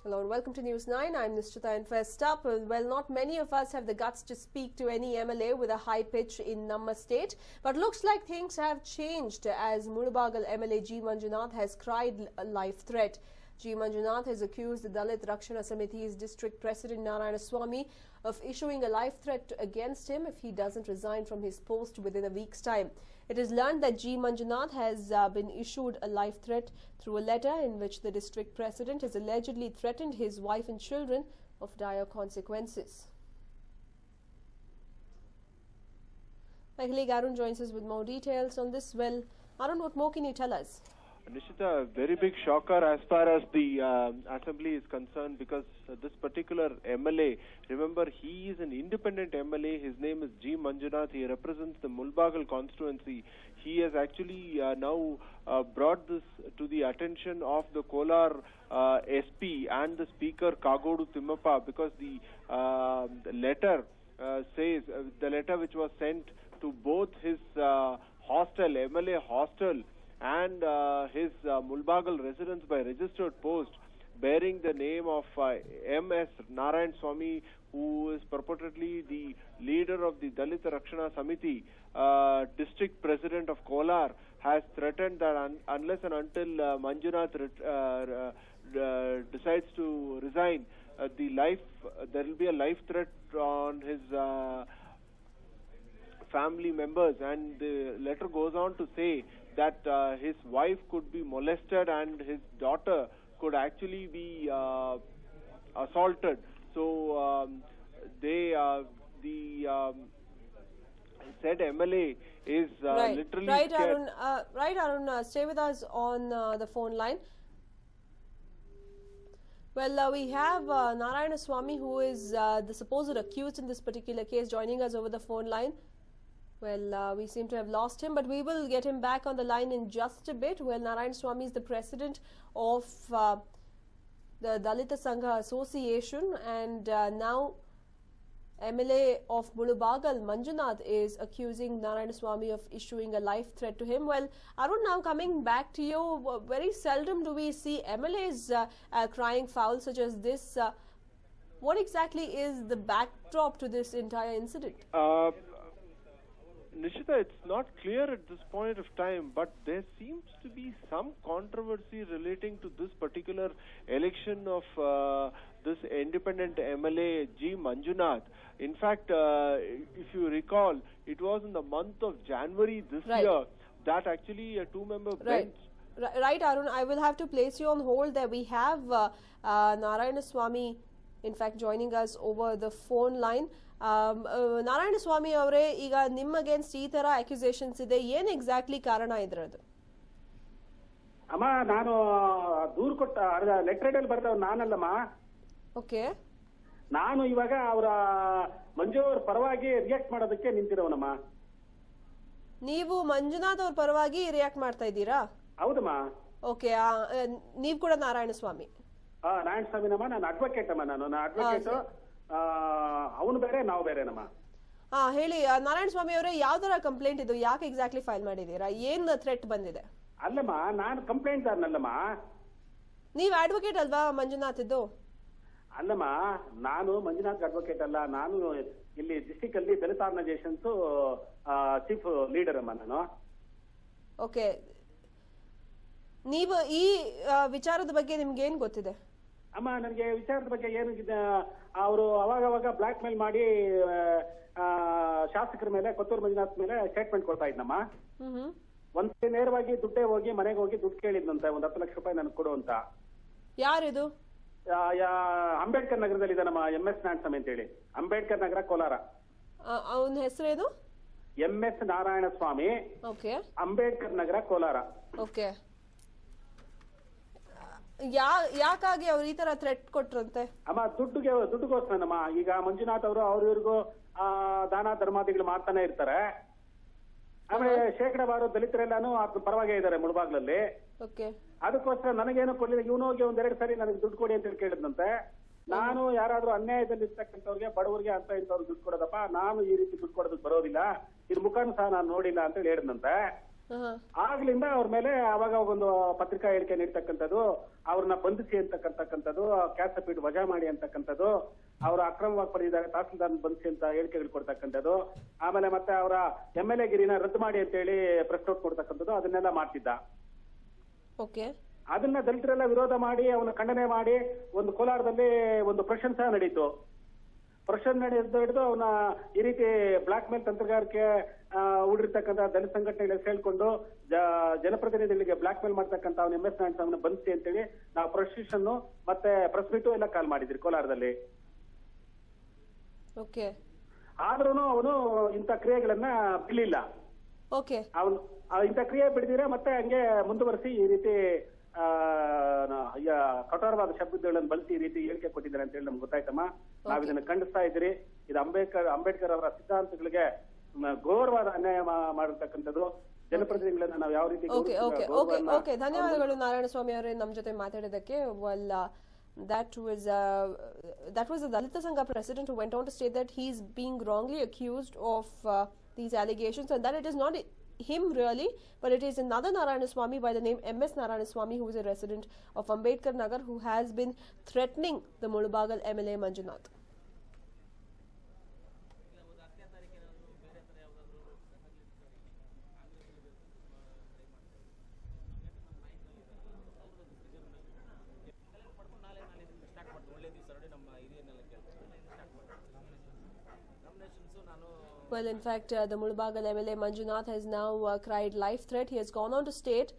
Hello and welcome to News 9. I'm Nishtita and first up. Well, not many of us have the guts to speak to any MLA with a high pitch in Namma state, but looks like things have changed as Murubagal MLA G. Manjunath has cried a life threat. G. Manjunath has accused the Dalit Rakshana Samiti's district president Narayanaswamy of issuing a life threat against him if he doesn't resign from his post within a week's time. It is learned that G. Manjunath has been issued a life threat through a letter in which the district president has allegedly threatened his wife and children of dire consequences. My colleague Arun joins us with more details on this. Well, Arun, what more can you tell us? Nishita, a very big shocker as far as the assembly is concerned, because this particular MLA, remember, he is an independent MLA. His name is G. Manjunath. He represents the Mulbagal constituency. He has actually now brought this to the attention of the Kolar SP and the Speaker Kagodu Timmappa, because the letter says, the letter which was sent to both his hostel, MLA hostel, and his Mulbagal residence by registered post, bearing the name of M.S. Narayanaswamy, who is purportedly the leader of the Dalit Rakshana Samiti, district president of Kolar, has threatened that unless and until Manjunath decides to resign, there will be a life threat on his family members. And the letter goes on to say that his wife could be molested and his daughter could actually be assaulted. So the said MLA is literally right, scared. Arun, stay with us on the phone line. Well, we have Narayanaswamy, who is the supposed accused in this particular case, joining us over the phone line. Well, we seem to have lost him, but we will get him back on the line in just a bit. Well, Narayanaswamy is the president of the Dalita Sangha Association, and now MLA of Murubagal, Manjunath, is accusing Narayanaswamy of issuing a life threat to him. Well, Arun, now coming back to you, very seldom do we see MLAs crying foul such as this. What exactly is the backdrop to this entire incident? Nishita, it's not clear at this point of time, but there seems to be some controversy relating to this particular election of this independent MLA G. Manjunath. In fact, if you recall, it was in the month of January this year that actually a two-member bench... Right, Arun, I will have to place you on hold there. We have Narayanaswamy, in fact, joining us over the phone line. Narayanaswamy avare iga nim against ee tara accusations ide yen exactly karana idradu amma nanu ದೂರು ಕೊಟ್ಟ letter ಅಲ್ಲಿ ಬರ್ತಾವ ನಾನಲ್ಲಮ್ಮ okay ನಾನು ಇವಾಗ ಅವರ ಮಂಜು ಅವರ ಪರವಾಗಿ react ಮಾಡೋದಕ್ಕೆ ನಿಂತಿರೋನಮ್ಮ ನೀವು ಮಂಜುನಾಥ್ ಅವರ ಪರವಾಗಿ ರಿಯಾಕ್ಟ್ ಮಾಡ್ತಾ ಇದ್ದೀರಾ ಹೌದಮ್ಮ ಓಕೆ ನೀವು ಕೂಡ ನಾರಾಯಣಸ್ವಾಮಿ ನಾರಾಯಣಸ್ವಾಮಿನಮ್ಮ ನಾನು ಅಡ್ವೊಕೇಟ್ ಅಮ್ಮ ನಾನು ಅಡ್ವೊಕೇಟ್ ಅವನು ಬೇರೆ ನಾವು ಬೇರೆನಮ್ಮ ಹೇಳಿ ನಾರಾಯಣಸ್ವಾಮಿ ಅವರೇ ಯಾವ ತರ ಕಂಪ್ಲೇಂಟ್ ಇದು ಯಾಕೆ ಎಕ್ಸಾಕ್ಟ್ಲಿ ಫೈಲ್ ಮಾಡಿದೀರಾ ಏನ್ ಥ್ರೆಟ್ ಬಂದಿದೆ ಅಲ್ಲಮ್ಮ ನಾನು ಕಂಪ್ಲೇಂಟ್ ದಾರನಲ್ಲಮ್ಮ ನೀವು ಅಡ್ವೊಕೇಟ್ ಅಲ್ವಾ ಮಂಜುನಾಥ್ ಇದ್ದು ಅಲ್ಲಮ್ಮ ನಾನು ಮಂಜುನಾಥ್ ಅಡ್ವೊಕೇಟ್ ಅಲ್ಲ ನಾನು ಇಲ್ಲಿ ಡಿಸ್ಟಿಕ್ ಅಲ್ಲಿ ದಲಿತ ಆರ್ಗನೈಸೇಷನ್ಸ್ ಚೀಫ್ ಲೀಡರ್ ಅಮ್ಮ ನಾನು ಓಕೆ ನೀವು ಈ ವಿಚಾರದ ಬಗ್ಗೆ ನಿಮ್ಗೆ ಏನ್ ಗೊತ್ತಿದೆ ಅಮ್ಮ ನನಗೆ ವಿಚಾರದ ಬಗ್ಗೆ ಏನು ಅವರು ಅವಾಗ ಬ್ಲಾಕ್ ಮೇಲ್ ಮಾಡಿ ಶಾಸಕರ ಮೇಲೆ ಕೊತ್ತೂರು ಮಂಜುನಾಥ್ ಮೇಲೆ ಸ್ಟೇಟ್ಮೆಂಟ್ ಕೊಡ್ತಾ ಇದ್ನಮ್ಮ ಒಂದ್ಸತಿ ನೇರವಾಗಿ ದುಡ್ಡೇ ಹೋಗಿ ಮನೆಗೆ ಹೋಗಿ ದುಡ್ಡು ಕೇಳಿದ್ನಂತೆ ಒಂದ್ 10 ಲಕ್ಷ ರೂಪಾಯಿ ನನಗೆ ಕೊಡು ಅಂತ ಯಾರಿದು ಅಂಬೇಡ್ಕರ್ ನಗರದಲ್ಲಿ ಇದಾನಮ್ಮ MS ನಾರಾಯಣಸ್ವಾಮಿ ಅಂತ ಹೇಳಿ ಅಂಬೇಡ್ಕರ್ ನಗರ ಕೋಲಾರ ಅವನ ಹೆಸರೇನು MS ನಾರಾಯಣಸ್ವಾಮಿ ಅಂಬೇಡ್ಕರ್ ನಗರ ಕೋಲಾರ ಓಕೆ ಯಾಕಾಗಿ ಅವ್ರು ಈ ತರ ಥ್ರೆಟ್ ಕೊಟ್ರಂತೆ ಅಮ್ಮ ದುಡ್ಡುಗೋಸ್ಕರನಮ್ಮ ಈಗ ಮಂಜುನಾಥ್ ಅವರು ಅವ್ರಿವ್ರಿಗೂ ದಾನ ಧರ್ಮಾದಿಗಳು ಮಾಡ್ತಾನೆ ಇರ್ತಾರೆ ಆಮೇಲೆ ಶೇಕಡಾವಾರು ದಲಿತರೆಲ್ಲಾನು ಅದ್ರ ಪರವಾಗಿ ಇದ್ದಾರೆ ಮುಳಬಾಗ್ಲಲ್ಲಿ ಅದಕ್ಕೋಸ್ಕರ ನನಗೇನು ಕೊಡ್ಲಿಲ್ಲ ಇವನು ಹೋಗಿ ಒಂದೆರಡು ಸರಿ ನನಗೆ ದುಡ್ಡು ಕೊಡಿ ಅಂತ ಕೇಳಿದ್ನಂತೆ ನಾನು ಯಾರಾದ್ರೂ ಅನ್ಯಾಯದಲ್ಲಿ ಇರ್ತಕ್ಕಂಥವ್ರಿಗೆ ಬಡವರಿಗೆ ಅಂತ ಇಂಥವ್ರಿಗೆ ದುಡ್ಡು ಕೊಡೋದಪ್ಪ ನಾನು ಈ ರೀತಿ ದುಡ್ಡು ಕೊಡೋದಕ್ಕೆ ಬರೋದಿಲ್ಲ ಇದ್ರ ಮುಖಾನು ಸಹ ನಾನು ನೋಡಿಲ್ಲ ಅಂತ ಹೇಳಿ ಹೇಳಿದ್ನಂತೆ ಆಗ್ಲಿಂದ ಅವ್ರ ಮೇಲೆ ಅವಾಗ ಒಂದು ಪತ್ರಿಕಾ ಹೇಳಿಕೆ ನೀಡ್ತಕ್ಕಂಥದ್ದು, ಅವ್ರನ್ನ ಬಂಧಿಸಿ ಅಂತಕ್ಕಂಥದ್ದು, ಕ್ಯಾಸಪೀಟ್ ವಜಾ ಮಾಡಿ ಅಂತಕ್ಕಂಥದ್ದು, ಅವರ ಅಕ್ರಮವಾಗಿ ಪಡೆದಿದ್ದಾರೆ ತಹಸೀಲ್ದಾರ್ ಬಂಧಿಸಿ ಅಂತ ಹೇಳಿಕೆಗಳು ಕೊಡ್ತಕ್ಕಂಥದ್ದು, ಆಮೇಲೆ ಮತ್ತೆ ಅವರ MLA ಗಿರಿನ ರದ್ದು ಮಾಡಿ ಅಂತ ಹೇಳಿ ಪ್ರೆಸ್ ನೋಟ್ ಕೊಡ್ತಕ್ಕಂಥದ್ದು, ಅದನ್ನೆಲ್ಲ ಮಾಡ್ತಿದ್ದ. ಅದನ್ನ ದಲಿತರೆಲ್ಲ ವಿರೋಧ ಮಾಡಿ ಅವನ ಖಂಡನೆ ಮಾಡಿ ಒಂದು ಕೋಲಾರದಲ್ಲಿ ಒಂದು ಪ್ರೊಷನ್ ಸಹ ನಡೀತು. ಪ್ರೊಷನ್ ಹಿಡಿದು ಅವನ ಈ ರೀತಿ ಬ್ಲಾಕ್ ಮೇಲ್ ತಂತ್ರಗಾರಿಕೆ ಹೂಡಿರ್ತಕ್ಕಂಥ ದಲಿತ ಸಂಘಟನೆಗಳಿಗೆ ಸೇಳ್ಕೊಂಡು ಜನಪ್ರತಿನಿಧಿಗಳಿಗೆ ಬ್ಲಾಕ್ ಮೇಲ್ ಮಾಡ್ತಕ್ಕಂಥ ಅವನ MS ನಾರಾಯಣ ಸ್ವಾಮಿನ ಬಂಧಿಸಿ ಅಂತೇಳಿ ನಾವು ಪ್ರೊಸೆಷನ್ ಮತ್ತೆ ಪ್ರೆಸ್ ಮೀಟು ಎಲ್ಲ ಕಾಲ್ ಮಾಡಿದ್ರಿ ಕೋಲಾರದಲ್ಲಿ. ಆದ್ರೂ ಅವನು ಇಂಥ ಕ್ರಿಯೆಗಳನ್ನ ಬಿಡಲಿಲ್ಲ. ಅವನು ಇಂಥ ಕ್ರಿಯೆ ಬಿಡದಿರ ಮತ್ತೆ ಹಂಗೆ ಮುಂದುವರಿಸಿ ಈ ರೀತಿ ಕಠೋರವಾದ ಶಬ್ದಗಳನ್ನು ಬಳಸಿ ಈ ರೀತಿ ಹೇಳಿಕೆ ಕೊಟ್ಟಿದ್ದಾರೆ ಅಂತ ಹೇಳಿ ನಮ್ಗೆ ಗೊತ್ತಾಯ್ತಮ್ಮ. ನಾವ್ ಇದನ್ನ ಖಂಡಿಸ್ತಾ ಇದ್ರಿ. ಇದು ಅಂಬೇಡ್ಕರ್ ಅವರ ಸಿದ್ಧಾಂತಗಳಿಗೆ ಘೋರವಾದ ಅನ್ಯಾಯ ಮಾಡಿರ್ತಕ್ಕಂಥದ್ದು. ಜನಪ್ರತಿನಿಧಿಗಳನ್ನ ನಾವು ಯಾವ ರೀತಿ ಧನ್ಯವಾದಗಳು ನಾರಾಯಣಸ್ವಾಮಿ ಅವರೇ ನಮ್ಮ ಜೊತೆ ಮಾತಾಡಿದಕ್ಕೆ. That was the Dalita Sangha president who went on to state that he is being wrongly accused of these allegations, and that it is not him really, but it is another Narayanaswamy by the name MS Narayanaswamy, who is a resident of Ambedkar Nagar, who has been threatening the Mulubagal MLA Manjunath. Well, in fact, the Mulubagal MLA Manjunath has now cried life threat. He has gone on to state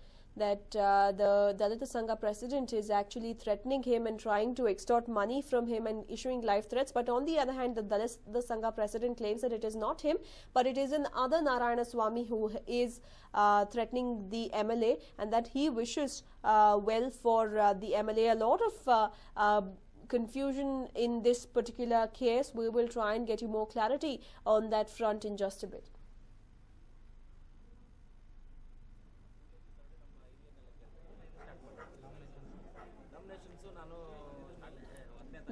that the Dalita Sangha president is actually threatening him and trying to extort money from him and issuing life threats. But on the other hand, the Dalita Sangha president claims that it is not him, but it is another Narayanaswamy who is threatening the MLA, and that he wishes well for the MLA. A lot of confusion in this particular case. We will try and get you more clarity on that front in just a bit.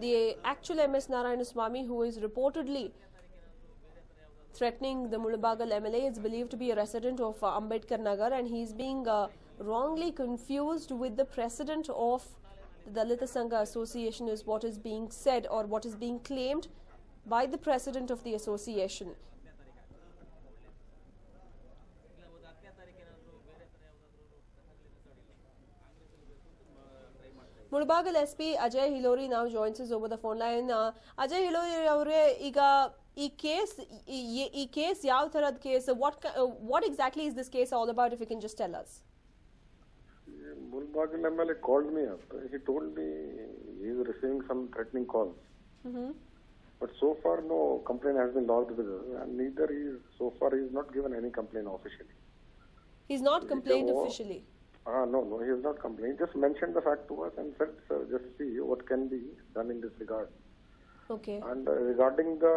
The actual MS Narayanaswamy, who is reportedly threatening the Mulubagal MLA, is believed to be a resident of Ambedkar Nagar, and he is being wrongly confused with the president of the Dalita Sangha Association, is what is being said, or what is being claimed by the president of the association. Mulubagal SP Ajay Hilori now joins us over the phone line. Ajay Hilori avare iga ee case yav tarad case, what exactly is this case all about, if you can just tell us? Mulubagal MLA called me up. He told me he is receiving some threatening calls. But so far no complaint has been lodged with us, and neither so far he has not given any complaint officially. He's not complained officially? No, he has not complained. He just mentioned the fact to us and said, sir, just see what can be done in this regard. And regarding the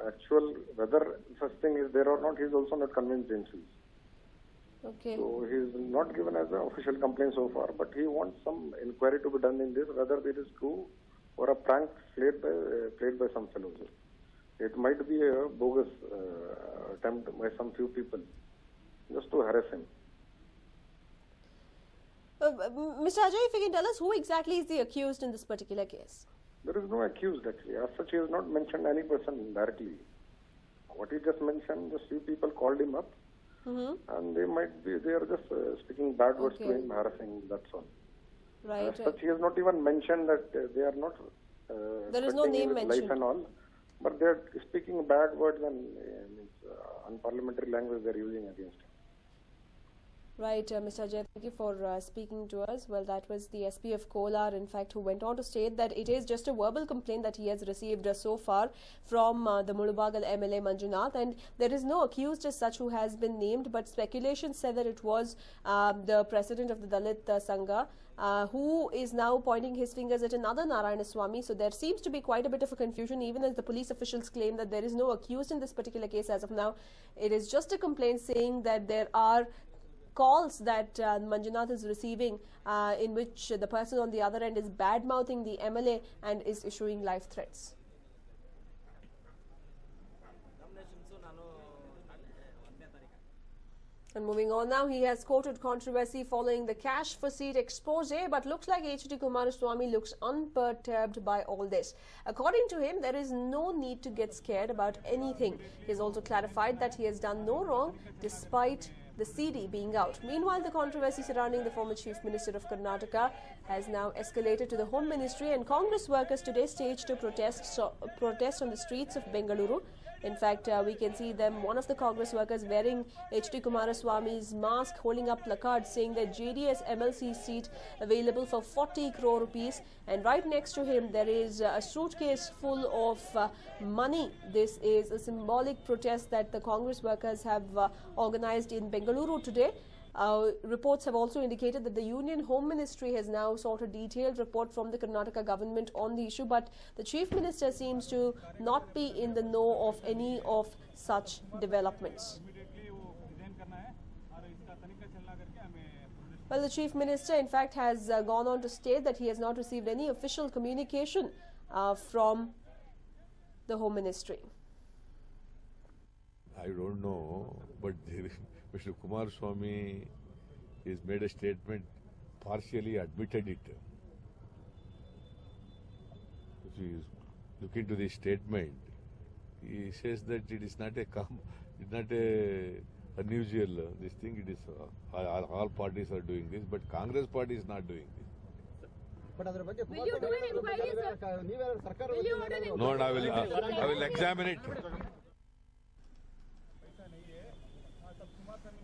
actual whether such thing is there or not, he is also not convinced himself. So he is not given as an official complaint so far, but he wants some inquiry to be done in this, whether it is true or a prank played by some fellows. It might be a bogus attempt by some few people just to harass him. Mr. Ajay, if you can tell us who exactly is the accused in this particular case? There is no accused actually. As such, he has not mentioned any person directly. What he just mentioned, just few people called him up. And they are just speaking bad words to him, harassing, that's all. Right. Such he has not even mentioned that they are not there is no name mentioned. Life and all, but they are speaking bad words and unparliamentary language they are using against him. Right, Mr. Ajay, thank you for speaking to us. Well, that was the SP of Kolar, in fact, who went on to state that it is just a verbal complaint that he has received so far from the Mulubagal MLA Manjunath, and there is no accused as such who has been named, but speculation said that it was the president of the Dalit Sangha, who is now pointing his fingers at another Narayanaswamy. So there seems to be quite a bit of a confusion, even as the police officials claim that there is no accused in this particular case as of now. It is just a complaint saying that there are calls that Manjunath is receiving in which the person on the other end is bad-mouthing the MLA and is issuing life threats. And moving on now, he has quoted controversy following the cash for seat expose, but looks like H.D. Kumaraswamy looks unperturbed by all this. According to him, there is no need to get scared about anything. He has also clarified that he has done no wrong despite the CD being out. Meanwhile, the controversy surrounding the former Chief Minister of Karnataka has now escalated to the Home Ministry, and Congress workers today staged a protest on the streets of Bengaluru. In fact, we can see them, one of the Congress workers wearing H.D. Kumaraswamy's mask, holding up placards saying that JDS MLC seat available for 40 crore rupees. And right next to him, there is a suitcase full of money. This is a symbolic protest that the Congress workers have organized in Bengaluru today. Reports have also indicated that the Union Home Ministry has now sought a detailed report from the Karnataka government on the issue, but the Chief Minister seems to not be in the know of any of such developments. Well, the Chief Minister, in fact, has gone on to state that he has not received any official communication from the Home Ministry. I don't know, but Mr. Kumaraswamy has made a statement, partially admitted it. If you look into the statement, he says that it is not a unusual this thing. It is all parties are doing this, but Congress party is not doing this. Will you do an inquiry, sir? Will you order an inquiry? No, I will examine it.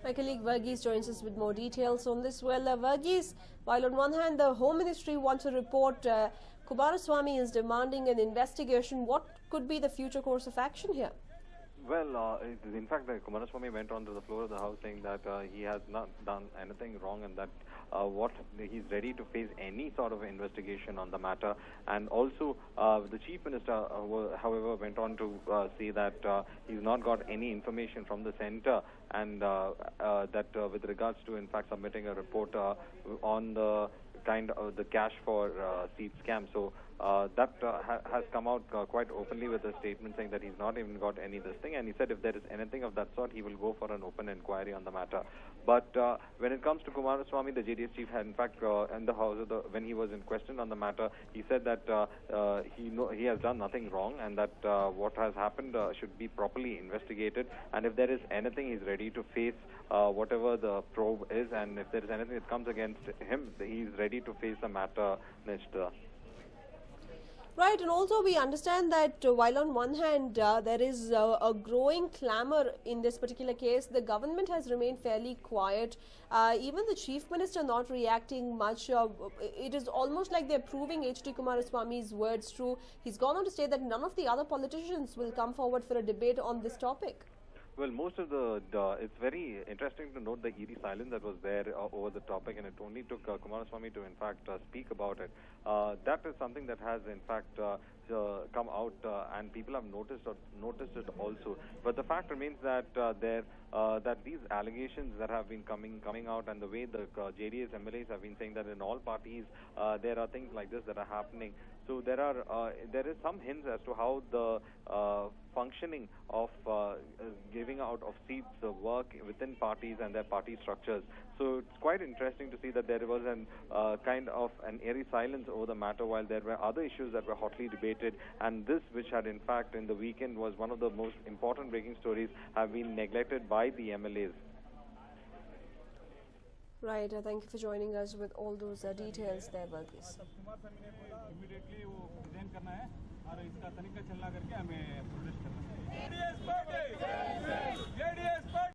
My colleague Varghese joins us with more details on this. Well, Varghese, while on one hand the Home Ministry wants a report, Kumaraswamy is demanding an investigation. What could be the future course of action here? Well, in fact, Kumaraswamy went onto the floor of the House saying that he has not done anything wrong and that he's ready to face any sort of investigation on the matter. And also, the Chief Minister, however, went on to say that he's not got any information from the centre and that with regards to, in fact, submitting a report on the kind of the cash for seat scam. So that has come out quite openly with a statement saying that he's not even got any this thing, and he said if there is anything of that sort, he will go for an open inquiry on the matter. But when it comes to Kumaraswamy, the JDS chief had, in fact, in the House, when he was in question on the matter, he said that he has done nothing wrong and that what has happened should be properly investigated, and if there is anything, he's ready to face whatever the probe is, and if there is anything that comes against him, he's ready to face the matter next. Right, and also we understand that while on one hand there is a growing clamour in this particular case, the government has remained fairly quiet. Even the Chief Minister not reacting much. It is almost like they're proving H.D. Kumaraswamy's words true. He's gone on to state that none of the other politicians will come forward for a debate on this topic. Well, most of it's very interesting to note the eerie silence that was there over the topic, and it only took Kumaraswamy to, in fact, speak about it. That is something that has, in fact, come out, and people have noticed it also. But the fact remains that that these allegations that have been coming out, and the way the JDS MLAs have been saying that in all parties there are things like this that are happening. So there is some hints as to how the functioning of giving out of seats work within parties and their party structures. So it's quite interesting to see that there was an kind of an eerie silence over the matter while there were other issues that were hotly debated, and this, which had in fact in the weekend was one of the most important breaking stories, have been neglected by the MLAs. Right, thank you for joining us with all those details there, Varghese.